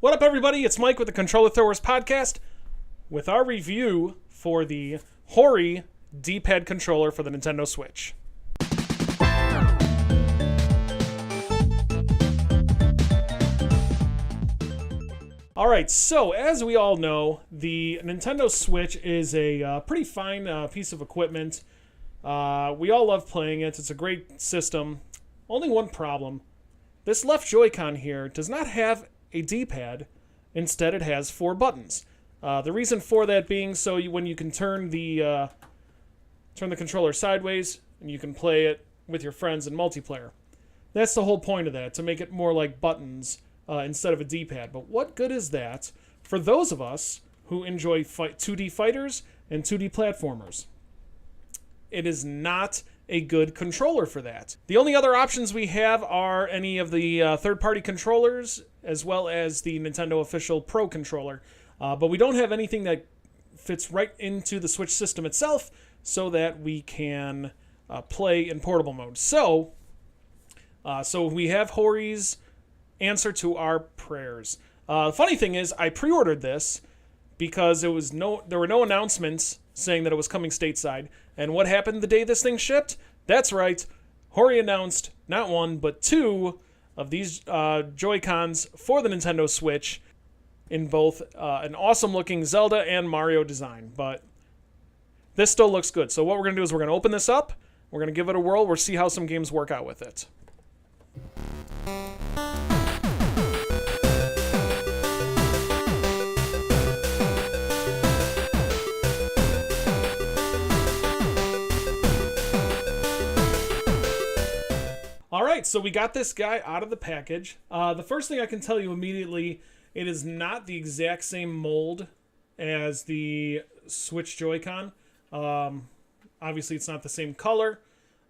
What up, everybody? It's Mike with the Controller Throwers Podcast with our review for the Hori D-Pad controller for the Nintendo Switch. Alright, so as we all know, the Nintendo Switch is a pretty fine piece of equipment. We all love playing it. It's a great system. Only one problem. This left Joy-Con here does not have a D-pad. Instead, it has 4 buttons. The reason for that being so when you can turn the controller sideways and you can play it with your friends in multiplayer. That's the whole point of that, to make it more like buttons instead of a D-pad. But what good is that for those of us who enjoy 2D fighters and 2D platformers? It is not a good controller for that. The only other options we have are any of the third-party controllers, as well as the Nintendo official Pro controller. But we don't have anything that fits right into the Switch system itself so that we can play in portable mode. So we have Hori's answer to our prayers. The funny thing is, I pre-ordered this because there were no announcements saying that it was coming stateside. And what happened the day this thing shipped? That's right, Hori announced not 1, but 2 of these Joy-Cons for the Nintendo Switch in both an awesome-looking Zelda and Mario design. But this still looks good. So what we're going to do is we're going to open this up, we're going to give it a whirl, we'll see how some games work out with it. Alright, so we got this guy out of the package. The first thing I can tell you immediately, it is not the exact same mold as the Switch Joy-Con. Obviously, it's not the same color.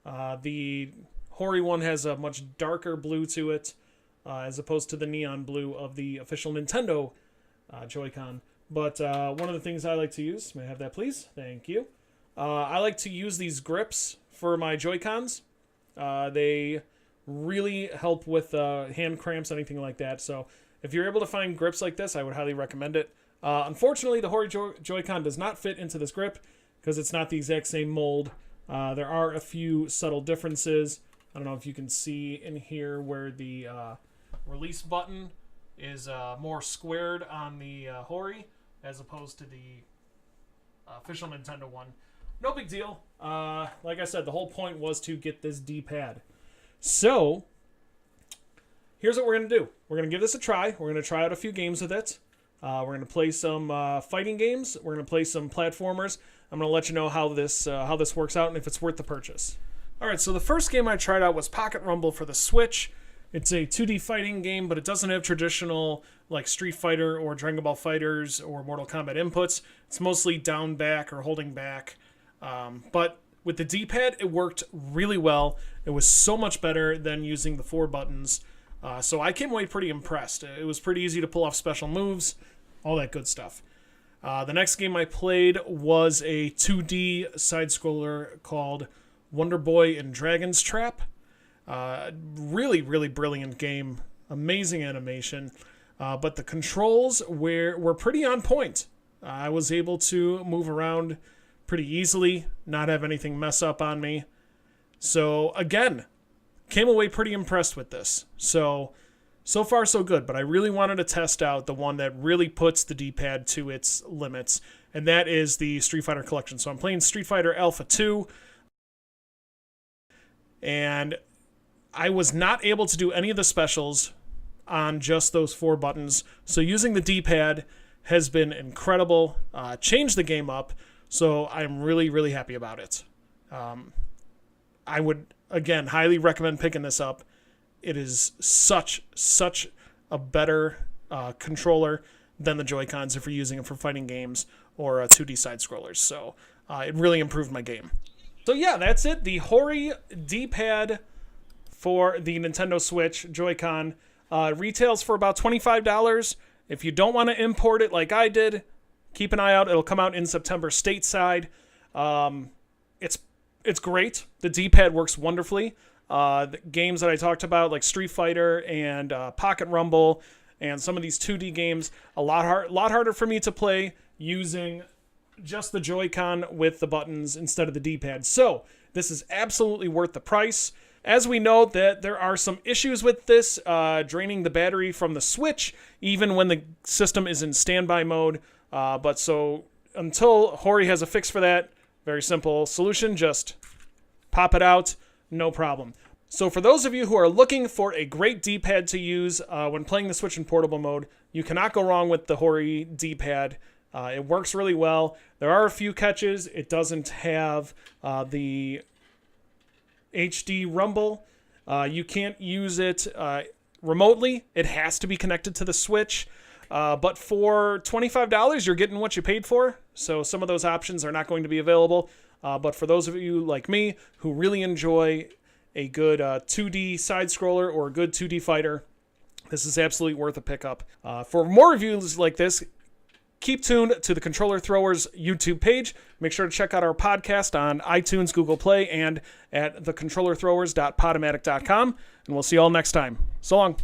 The Hori one has a much darker blue to it, as opposed to the neon blue of the official Nintendo Joy-Con. But one of the things I like to use, may I have that please? Thank you. I like to use these grips for my Joy-Cons. They really help with hand cramps, anything like that. So if you're able to find grips like this, I would highly recommend it. Unfortunately, the Hori Joy-Con does not fit into this grip because it's not the exact same mold. There are a few subtle differences. I don't know if you can see in here where the release button is more squared on the Hori as opposed to the official Nintendo one. No big deal. Like I said, the whole point was to get this D-pad. So, here's what we're going to do. We're going to give this a try. We're going to try out a few games with it. We're going to play some fighting games. We're going to play some platformers. I'm going to let you know how this works out and if it's worth the purchase. Alright, so the first game I tried out was Pocket Rumble for the Switch. It's a 2D fighting game, but it doesn't have traditional like Street Fighter or Dragon Ball FighterZ or Mortal Kombat inputs. It's mostly down back or holding back. But with the D-pad, it worked really well. It was so much better than using the 4 buttons. So I came away pretty impressed. It was pretty easy to pull off special moves, all that good stuff. The next game I played was a 2D side-scroller called Wonder Boy and Dragon's Trap. Really, really brilliant game. Amazing animation. But the controls were pretty on point. I was able to move around pretty easily, not have anything mess up on me. So, again, came away pretty impressed with this. So far so good, but I really wanted to test out the one that really puts the D-pad to its limits, and that is the Street Fighter Collection. So I'm playing Street Fighter Alpha 2, and I was not able to do any of the specials on just those 4 buttons. So using the D-pad has been incredible, changed the game up, so I'm really, really happy about it. I would, again, highly recommend picking this up. It is such a better controller than the Joy-Cons if you're using it for fighting games or 2D side-scrollers. So it really improved my game. So yeah, that's it. The Hori D-Pad for the Nintendo Switch Joy-Con retails for about $25. If you don't want to import it like I did, keep an eye out. It'll come out in September stateside. It's great. The D-pad works wonderfully. The games that I talked about, like Street Fighter and Pocket Rumble and some of these 2D games a lot harder for me to play using just the Joy-Con with the buttons instead of the D-pad. So this is absolutely worth the price. As we know that there are some issues with this, draining the battery from the Switch, even when the system is in standby mode. But so until Hori has a fix for that, very simple solution, just pop it out, no problem. So for those of you who are looking for a great D-pad to use when playing the Switch in portable mode, you cannot go wrong with the Hori D-Pad. It works really well. There are a few catches. It doesn't have the HD rumble. You can't use it remotely. It has to be connected to the Switch. But for $25, you're getting what you paid for. So some of those options are not going to be available. But for those of you like me who really enjoy a good 2D side-scroller or a good 2D fighter, this is absolutely worth a pickup. For more reviews like this, keep tuned to the Controller Throwers YouTube page. Make sure to check out our podcast on iTunes, Google Play, and at thecontrollerthrowers.podomatic.com. And we'll see you all next time. So long.